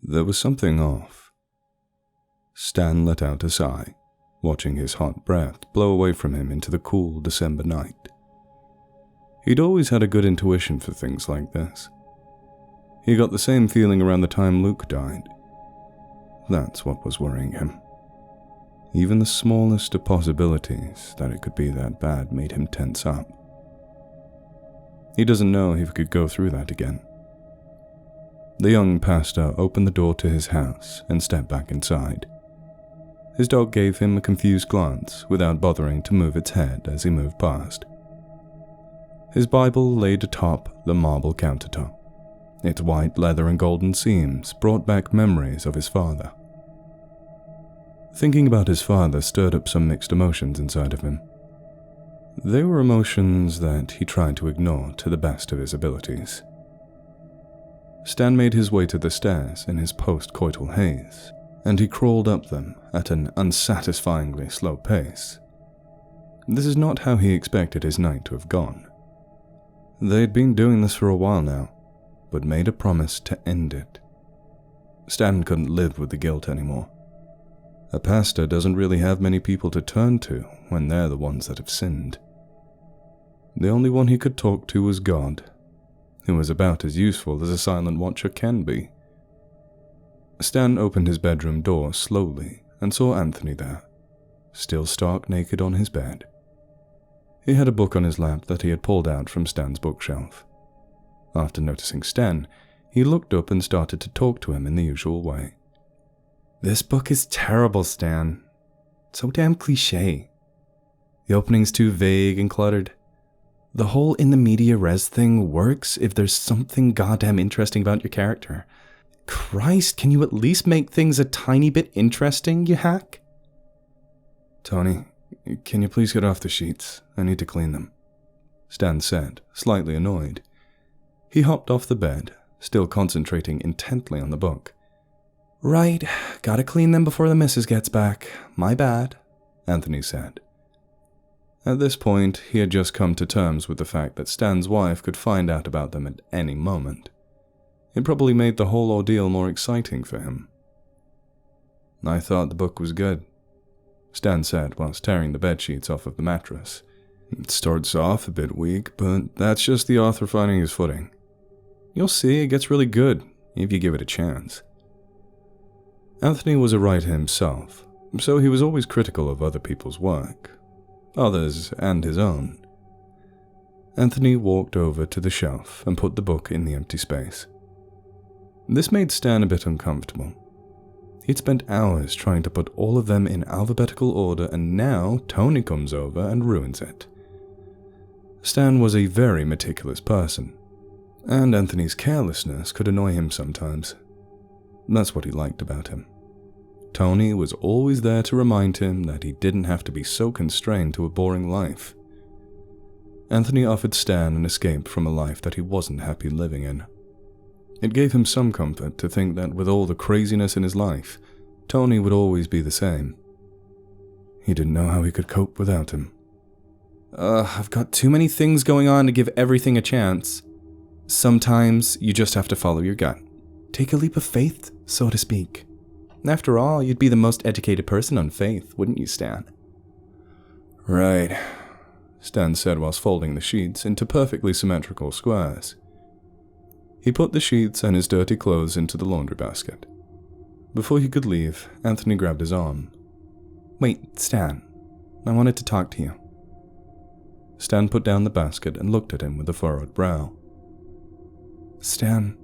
There was something off. Stan let out a sigh, watching his hot breath blow away from him into the cool December night. He'd always had a good intuition for things like this. He got the same feeling around the time Luke died. That's what was worrying him. Even the smallest of possibilities that it could be that bad made him tense up. He doesn't know if he could go through that again. The young pastor opened the door to his house and stepped back inside. His dog gave him a confused glance without bothering to move its head as he moved past. His Bible laid atop the marble countertop. Its white leather and golden seams brought back memories of his father. Thinking about his father stirred up some mixed emotions inside of him. They were emotions that he tried to ignore to the best of his abilities. Stan made his way to the stairs in his post-coital haze, and he crawled up them at an unsatisfyingly slow pace. This is not how he expected his night to have gone. They'd been doing this for a while now, but made a promise to end it. Stan couldn't live with the guilt anymore. A pastor doesn't really have many people to turn to when they're the ones that have sinned. The only one he could talk to was God, who was about as useful as a silent watcher can be. Stan opened his bedroom door slowly and saw Anthony there, still stark naked on his bed. He had a book on his lap that he had pulled out from Stan's bookshelf. After noticing Stan, he looked up and started to talk to him in the usual way. "This book is terrible, Stan. So damn cliché. The opening's too vague and cluttered. The whole in the media res thing works if there's something goddamn interesting about your character. Christ, can you at least make things a tiny bit interesting, you hack?" "Tony, can you please get off the sheets? I need to clean them," Stan said, slightly annoyed. He hopped off the bed, still concentrating intently on the book. "Right, gotta clean them before the missus gets back. My bad," Anthony said. At this point, he had just come to terms with the fact that Stan's wife could find out about them at any moment. It probably made the whole ordeal more exciting for him. "I thought the book was good," Stan said whilst tearing the bedsheets off of the mattress. "It starts off a bit weak, but that's just the author finding his footing. You'll see, it gets really good if you give it a chance." Anthony was a writer himself, so he was always critical of other people's work, others and his own. Anthony walked over to the shelf and put the book in the empty space. This made Stan a bit uncomfortable. He'd spent hours trying to put all of them in alphabetical order, and now Tony comes over and ruins it. Stan was a very meticulous person, and Anthony's carelessness could annoy him sometimes. That's what he liked about him. Tony was always there to remind him that he didn't have to be so constrained to a boring life. Anthony offered Stan an escape from a life that he wasn't happy living in. It gave him some comfort to think that with all the craziness in his life, Tony would always be the same. He didn't know how he could cope without him. I've got too many things going on to give everything a chance. Sometimes you just have to follow your gut. Take a leap of faith, so to speak. After all, you'd be the most educated person on faith, wouldn't you, Stan?" "Right," Stan said whilst folding the sheets into perfectly symmetrical squares. He put the sheets and his dirty clothes into the laundry basket. Before he could leave, Anthony grabbed his arm. "Wait, Stan. I wanted to talk to you." Stan put down the basket and looked at him with a furrowed brow. "Stan,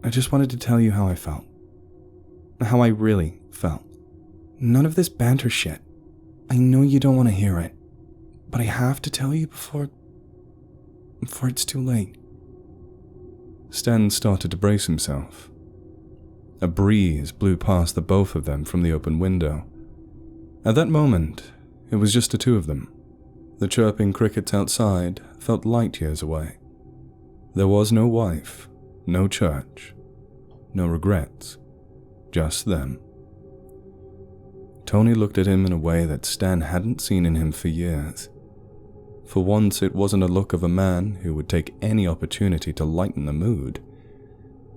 I just wanted to tell you how I felt. How I really felt. None of this banter shit. I know you don't want to hear it, but I have to tell you before it's too late." Stan started to brace himself. A breeze blew past the both of them from the open window. At that moment, it was just the two of them. The chirping crickets outside felt light years away. There was no wife, no church, no regrets, just them. Tony looked at him in a way that Stan hadn't seen in him for years. For once, it wasn't a look of a man who would take any opportunity to lighten the mood.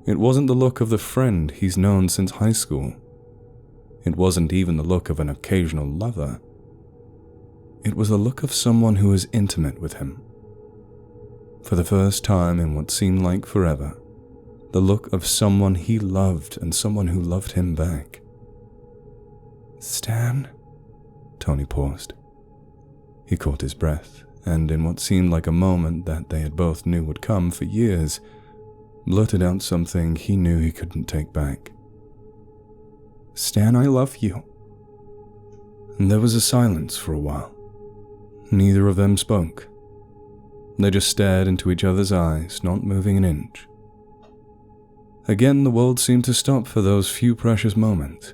It wasn't the look of the friend he's known since high school. It wasn't even the look of an occasional lover. It was the look of someone who was intimate with him. For the first time in what seemed like forever, the look of someone he loved and someone who loved him back. "Stan?" Tony paused. He caught his breath, and in what seemed like a moment that they had both knew would come for years, blurted out something he knew he couldn't take back. "Stan, I love you." And there was a silence for a while. Neither of them spoke. They just stared into each other's eyes, not moving an inch. Again, the world seemed to stop for those few precious moments.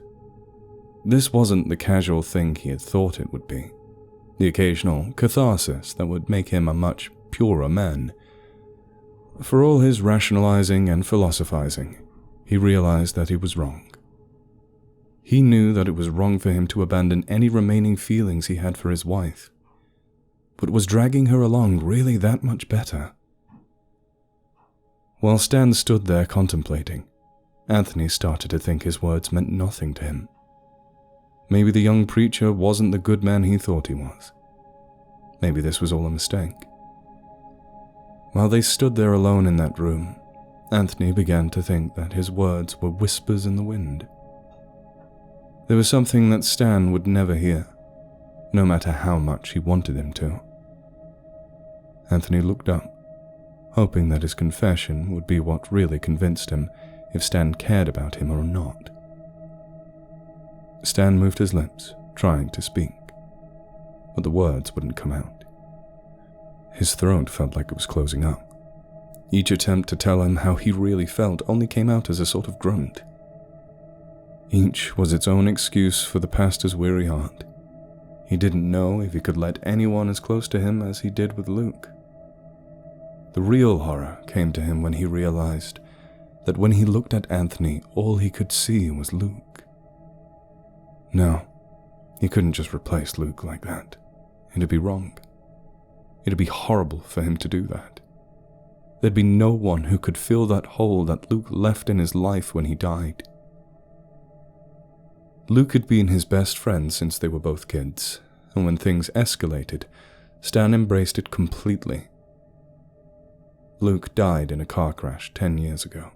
This wasn't the casual thing he had thought it would be, the occasional catharsis that would make him a much purer man. For all his rationalizing and philosophizing, he realized that he was wrong. He knew that it was wrong for him to abandon any remaining feelings he had for his wife. But was dragging her along really that much better? While Stan stood there contemplating, Anthony started to think his words meant nothing to him. Maybe the young preacher wasn't the good man he thought he was. Maybe this was all a mistake. While they stood there alone in that room, Anthony began to think that his words were whispers in the wind. There was something that Stan would never hear, no matter how much he wanted him to. Anthony looked up, hoping that his confession would be what really convinced him if Stan cared about him or not. Stan moved his lips, trying to speak, but the words wouldn't come out. His throat felt like it was closing up. Each attempt to tell him how he really felt only came out as a sort of grunt. Each was its own excuse for the pastor's weary heart. He didn't know if he could let anyone as close to him as he did with Luke. The real horror came to him when he realized that when he looked at Anthony, all he could see was Luke. No, he couldn't just replace Luke like that. It'd be wrong. It'd be horrible for him to do that. There'd be no one who could fill that hole that Luke left in his life when he died. Luke had been his best friend since they were both kids, and when things escalated, Stan embraced it completely. Luke died in a car crash 10 years ago.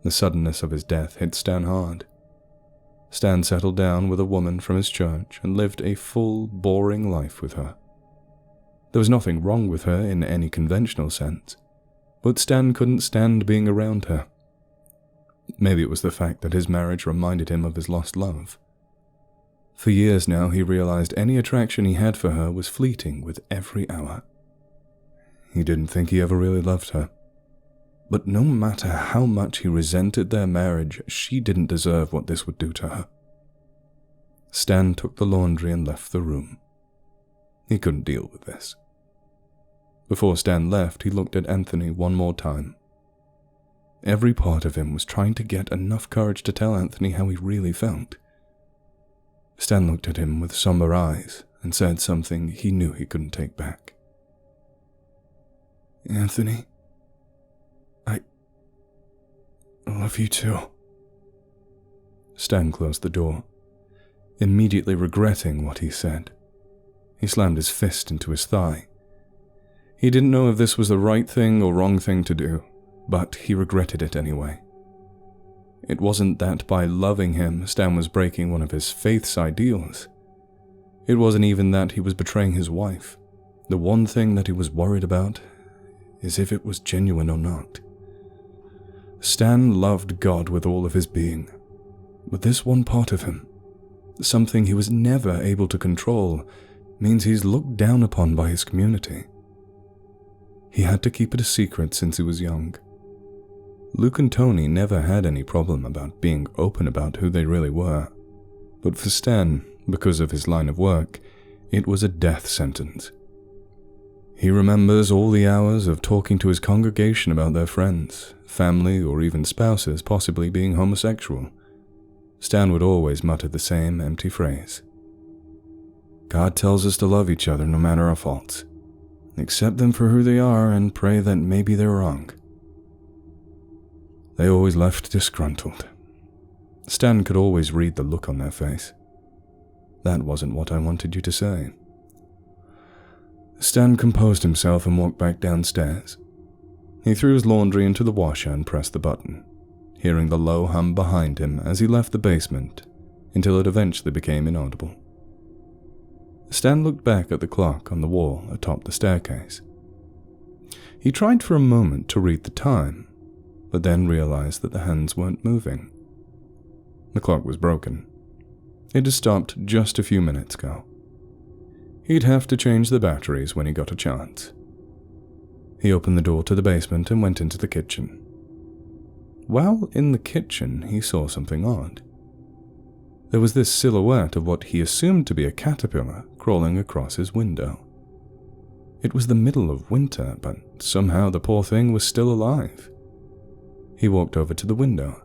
The suddenness of his death hit Stan hard. Stan settled down with a woman from his church and lived a full, boring life with her. There was nothing wrong with her in any conventional sense, but Stan couldn't stand being around her. Maybe it was the fact that his marriage reminded him of his lost love. For years now, he realized any attraction he had for her was fleeting with every hour. He didn't think he ever really loved her. But no matter how much he resented their marriage, she didn't deserve what this would do to her. Stan took the laundry and left the room. He couldn't deal with this. Before Stan left, he looked at Anthony one more time. Every part of him was trying to get enough courage to tell Anthony how he really felt. Stan looked at him with somber eyes and said something he knew he couldn't take back. "Anthony, I love you too." Stan closed the door, immediately regretting what he said. He slammed his fist into his thigh. He didn't know if this was the right thing or wrong thing to do, but he regretted it anyway. It wasn't that by loving him, Stan was breaking one of his faith's ideals. It wasn't even that he was betraying his wife. The one thing that he was worried about is if it was genuine or not. Stan loved God with all of his being, but this one part of him, something he was never able to control, means he's looked down upon by his community. He had to keep it a secret since he was young. Luke and Tony never had any problem about being open about who they really were, but for Stan, because of his line of work, it was a death sentence. He remembers all the hours of talking to his congregation about their friends, family, or even spouses possibly being homosexual. Stan would always mutter the same empty phrase. God tells us to love each other no matter our faults. Accept them for who they are and pray that maybe they're wrong. They always left disgruntled. Stan could always read the look on their face. That wasn't what I wanted you to say. Stan composed himself and walked back downstairs. He threw his laundry into the washer and pressed the button, hearing the low hum behind him as he left the basement until it eventually became inaudible. Stan looked back at the clock on the wall atop the staircase. He tried for a moment to read the time, but then realized that the hands weren't moving. The clock was broken. It had stopped just a few minutes ago. He'd have to change the batteries when he got a chance. He opened the door to the basement and went into the kitchen. While in the kitchen, he saw something odd. There was this silhouette of what he assumed to be a caterpillar crawling across his window. It was the middle of winter, but somehow the poor thing was still alive. He walked over to the window,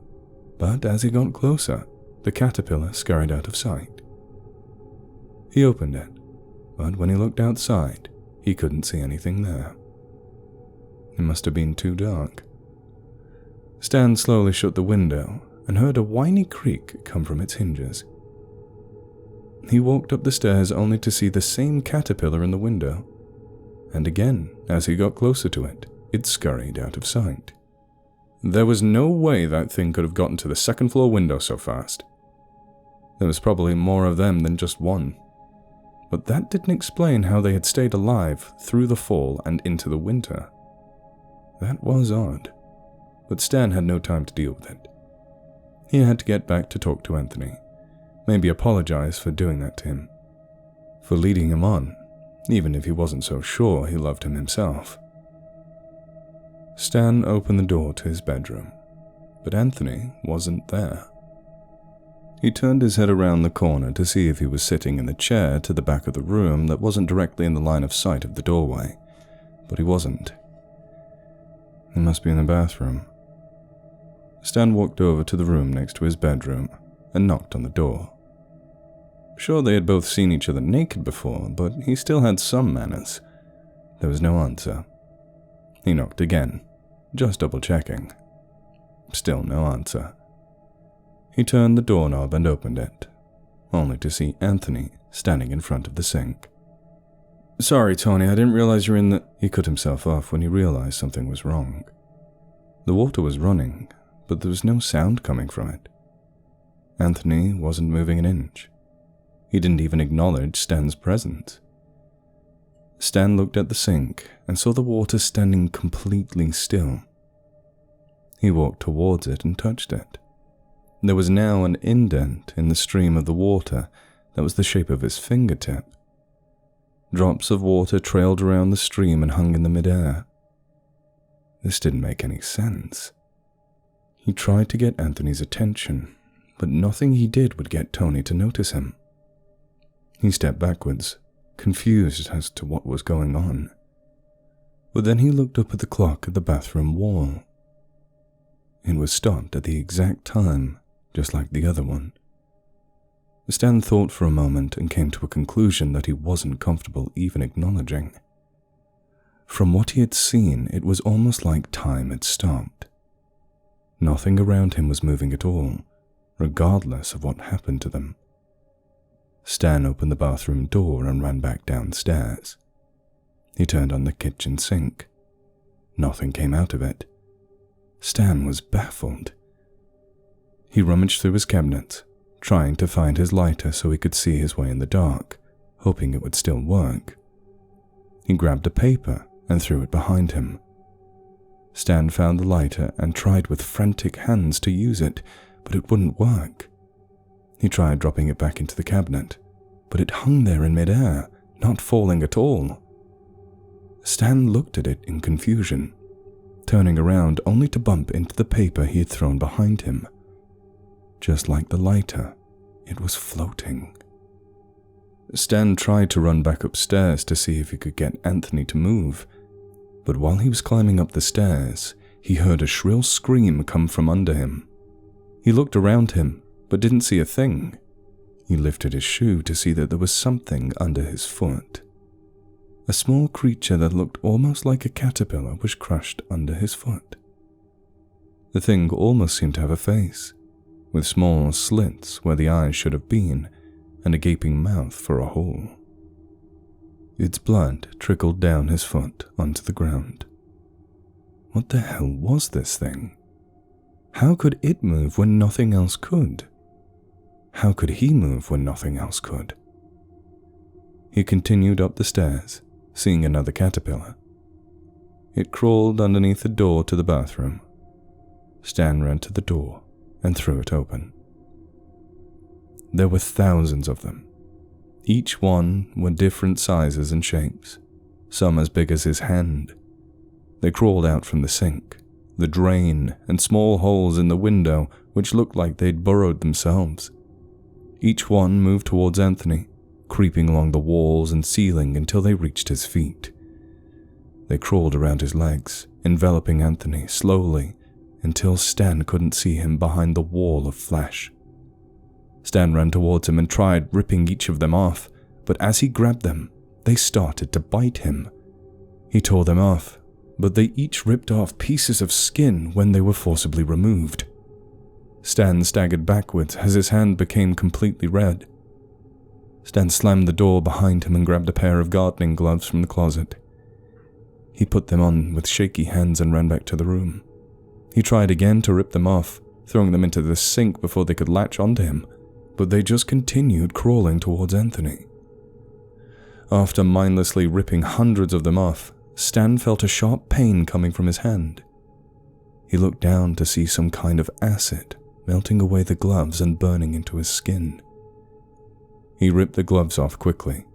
but as he got closer, the caterpillar scurried out of sight. He opened it, but when he looked outside, he couldn't see anything there. It must have been too dark. Stan slowly shut the window and heard a whiny creak come from its hinges. He walked up the stairs only to see the same caterpillar in the window, and again, as he got closer to it, it scurried out of sight. There was no way that thing could have gotten to the second-floor window so fast. There was probably more of them than just one. But that didn't explain how they had stayed alive through the fall and into the winter. That was odd, but Stan had no time to deal with it. He had to get back to talk to Anthony, maybe apologize for doing that to him, for leading him on, even if he wasn't so sure he loved him himself. Stan opened the door to his bedroom, but Anthony wasn't there. He turned his head around the corner to see if he was sitting in the chair to the back of the room that wasn't directly in the line of sight of the doorway, but he wasn't. He must be in the bathroom. Stan walked over to the room next to his bedroom and knocked on the door. Sure, they had both seen each other naked before, but he still had some manners. There was no answer. He knocked again, just double-checking. Still no answer. He turned the doorknob and opened it, only to see Anthony standing in front of the sink. "Sorry, Tony, I didn't realize you were in the—" He cut himself off when he realized something was wrong. The water was running, but there was no sound coming from it. Anthony wasn't moving an inch. He didn't even acknowledge Stan's presence. Stan looked at the sink and saw the water standing completely still. He walked towards it and touched it. There was now an indent in the stream of the water that was the shape of his fingertip. Drops of water trailed around the stream and hung in the midair. This didn't make any sense. He tried to get Anthony's attention, but nothing he did would get Tony to notice him. He stepped backwards, confused as to what was going on. But then he looked up at the clock at the bathroom wall. It was stopped at the exact time, just like the other one. Stan thought for a moment and came to a conclusion that he wasn't comfortable even acknowledging. From what he had seen, it was almost like time had stopped. Nothing around him was moving at all, regardless of what happened to them. Stan opened the bathroom door and ran back downstairs. He turned on the kitchen sink. Nothing came out of it. Stan was baffled. He rummaged through his cabinets, trying to find his lighter so he could see his way in the dark, hoping it would still work. He grabbed a paper and threw it behind him. Stan found the lighter and tried with frantic hands to use it, but it wouldn't work. He tried dropping it back into the cabinet, but it hung there in midair, not falling at all. Stan looked at it in confusion, turning around only to bump into the paper he had thrown behind him. Just like the lighter, it was floating. Stan tried to run back upstairs to see if he could get Anthony to move, but while he was climbing up the stairs, he heard a shrill scream come from under him. He looked around him, but didn't see a thing. He lifted his shoe to see that there was something under his foot. A small creature that looked almost like a caterpillar was crushed under his foot. The thing almost seemed to have a face, with small slits where the eyes should have been and a gaping mouth for a hole. Its blood trickled down his foot onto the ground. What the hell was this thing? How could it move when nothing else could? How could he move when nothing else could? He continued up the stairs, seeing another caterpillar. It crawled underneath the door to the bathroom. Stan ran to the door and threw it open. There were thousands of them. Each one were different sizes and shapes, some as big as his hand. They crawled out from the sink, the drain, and small holes in the window which looked like they'd burrowed themselves. Each one moved towards Anthony, creeping along the walls and ceiling until they reached his feet. They crawled around his legs, enveloping Anthony slowly until Stan couldn't see him behind the wall of flesh. Stan ran towards him and tried ripping each of them off, but as he grabbed them, they started to bite him. He tore them off, but they each ripped off pieces of skin when they were forcibly removed. Stan staggered backwards as his hand became completely red. Stan slammed the door behind him and grabbed a pair of gardening gloves from the closet. He put them on with shaky hands and ran back to the room. He tried again to rip them off, throwing them into the sink before they could latch onto him, but they just continued crawling towards Anthony. After mindlessly ripping hundreds of them off, Stan felt a sharp pain coming from his hand. He looked down to see some kind of acid melting away the gloves and burning into his skin. He ripped the gloves off quickly,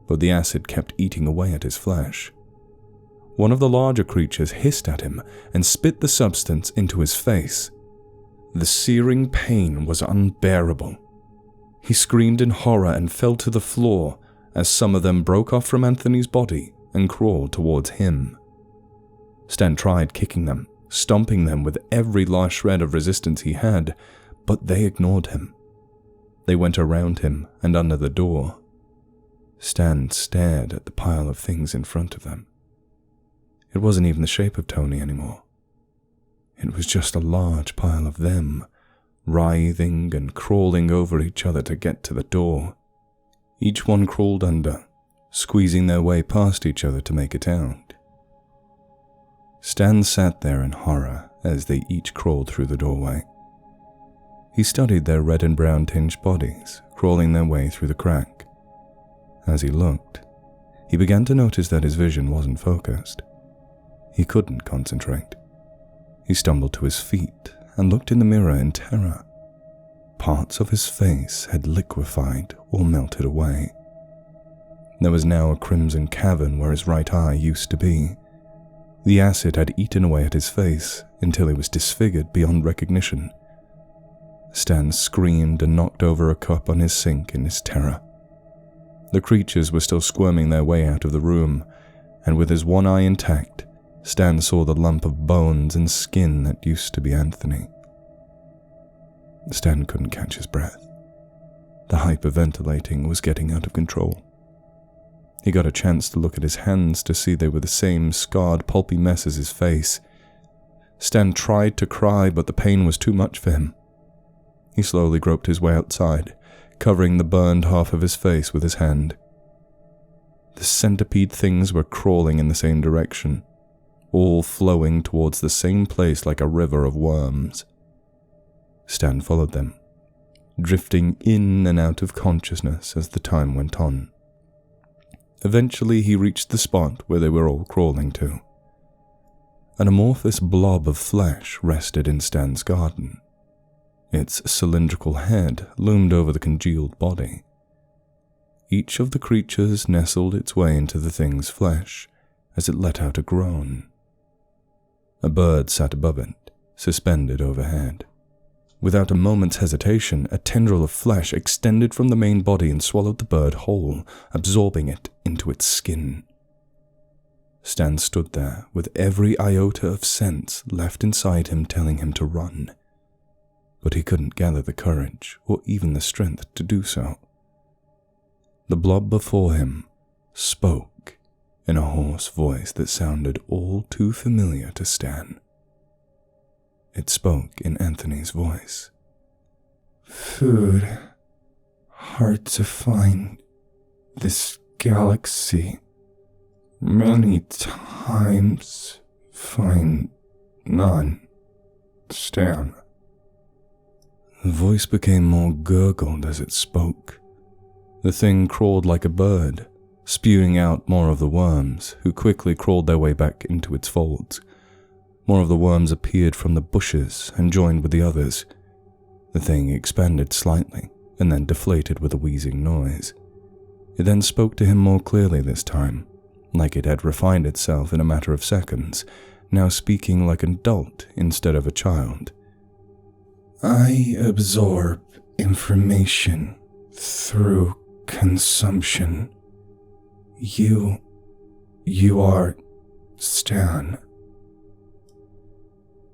but the acid kept eating away at his flesh. One of the larger creatures hissed at him and spit the substance into his face. The searing pain was unbearable. He screamed in horror and fell to the floor as some of them broke off from Anthony's body and crawled towards him. Stan tried kicking them, stomping them with every last shred of resistance he had, but they ignored him. They went around him and under the door. Stan stared at the pile of things in front of them. It wasn't even the shape of Tony anymore. It was just a large pile of them, writhing and crawling over each other to get to the door. Each one crawled under, squeezing their way past each other to make it out. Stan sat there in horror as they each crawled through the doorway. He studied their red and brown tinged bodies, crawling their way through the crack. As he looked, he began to notice that his vision wasn't focused. He couldn't concentrate. He stumbled to his feet and looked in the mirror in terror. Parts of his face had liquefied or melted away. There was now a crimson cavern where his right eye used to be. The acid had eaten away at his face until he was disfigured beyond recognition. Stan screamed and knocked over a cup on his sink in his terror. The creatures were still squirming their way out of the room, and with his one eye intact, Stan saw the lump of bones and skin that used to be Anthony. Stan couldn't catch his breath. The hyperventilating was getting out of control. He got a chance to look at his hands to see they were the same scarred, pulpy mess as his face. Stan tried to cry, but the pain was too much for him. He slowly groped his way outside, covering the burned half of his face with his hand. The centipede things were crawling in the same direction, all flowing towards the same place like a river of worms. Stan followed them, drifting in and out of consciousness as the time went on. Eventually he reached the spot where they were all crawling to. An amorphous blob of flesh rested in Stan's garden. Its cylindrical head loomed over the congealed body. Each of the creatures nestled its way into the thing's flesh as it let out a groan. A bird sat above it, suspended overhead. Without a moment's hesitation, a tendril of flesh extended from the main body and swallowed the bird whole, absorbing it into its skin. Stan stood there with every iota of sense left inside him telling him to run, but he couldn't gather the courage or even the strength to do so. The blob before him spoke in a hoarse voice that sounded all too familiar to Stan. It spoke in Anthony's voice. Food. Hard to find. This galaxy. Many times. Find none. Stan. The voice became more gurgled as it spoke. The thing crawled like a bird, spewing out more of the worms, who quickly crawled their way back into its folds. More of the worms appeared from the bushes and joined with the others. The thing expanded slightly and then deflated with a wheezing noise. It then spoke to him more clearly this time, like it had refined itself in a matter of seconds, now speaking like an adult instead of a child. I absorb information through consumption. You are Stan.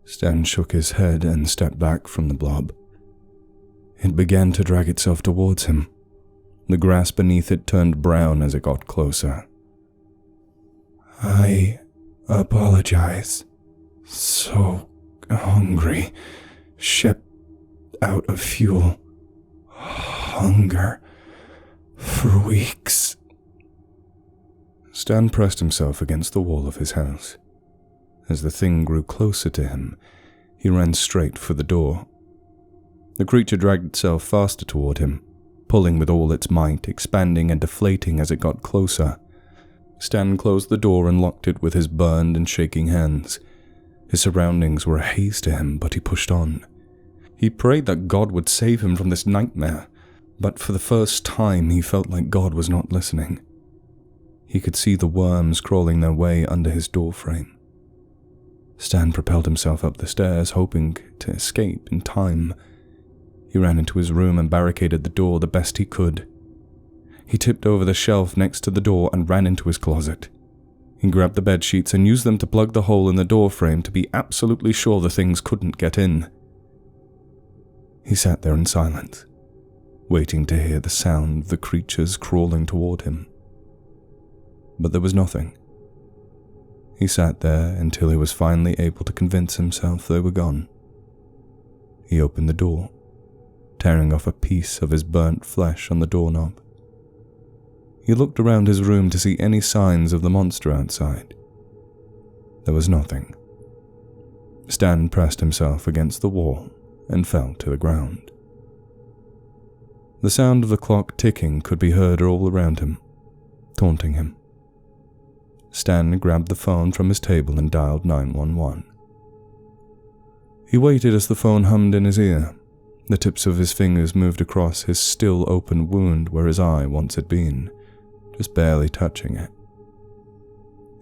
Stan shook his head and stepped back from the blob. It began to drag itself towards him. The grass beneath it turned brown as it got closer. I apologize. So hungry. Ship out of fuel. Hunger. For weeks. Stan pressed himself against the wall of his house. As the thing grew closer to him, he ran straight for the door. The creature dragged itself faster toward him, pulling with all its might, expanding and deflating as it got closer. Stan closed the door and locked it with his burned and shaking hands. His surroundings were a haze to him, but he pushed on. He prayed that God would save him from this nightmare, but for the first time he felt like God was not listening. He could see the worms crawling their way under his doorframe. Stan propelled himself up the stairs, hoping to escape in time. He ran into his room and barricaded the door the best he could. He tipped over the shelf next to the door and ran into his closet. He grabbed the bed sheets and used them to plug the hole in the doorframe to be absolutely sure the things couldn't get in. He sat there in silence, waiting to hear the sound of the creatures crawling toward him. But there was nothing. He sat there until he was finally able to convince himself they were gone. He opened the door, tearing off a piece of his burnt flesh on the doorknob. He looked around his room to see any signs of the monster outside. There was nothing. Stan pressed himself against the wall and fell to the ground. The sound of the clock ticking could be heard all around him, taunting him. Stan grabbed the phone from his table and dialed 911. He waited as the phone hummed in his ear. The tips of his fingers moved across his still open wound where his eye once had been, just barely touching it.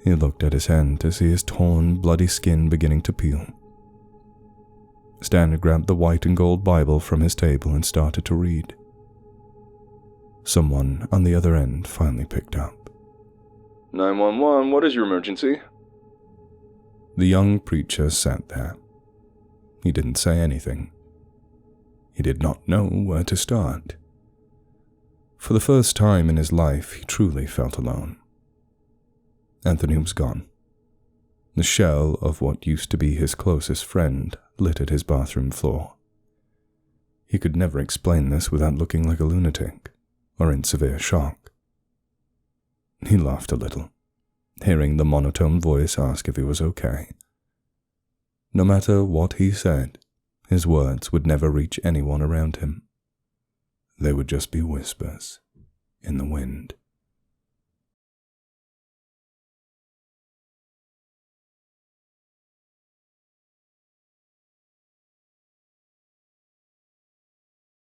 He looked at his hand to see his torn, bloody skin beginning to peel. Stan grabbed the white and gold Bible from his table and started to read. Someone on the other end finally picked up. 911, what is your emergency? The young preacher sat there. He didn't say anything. He did not know where to start. For the first time in his life, he truly felt alone. Anthony was gone. The shell of what used to be his closest friend littered his bathroom floor. He could never explain this without looking like a lunatic or in severe shock. He laughed a little, hearing the monotone voice ask if he was okay. No matter what he said, his words would never reach anyone around him. They would just be whispers in the wind.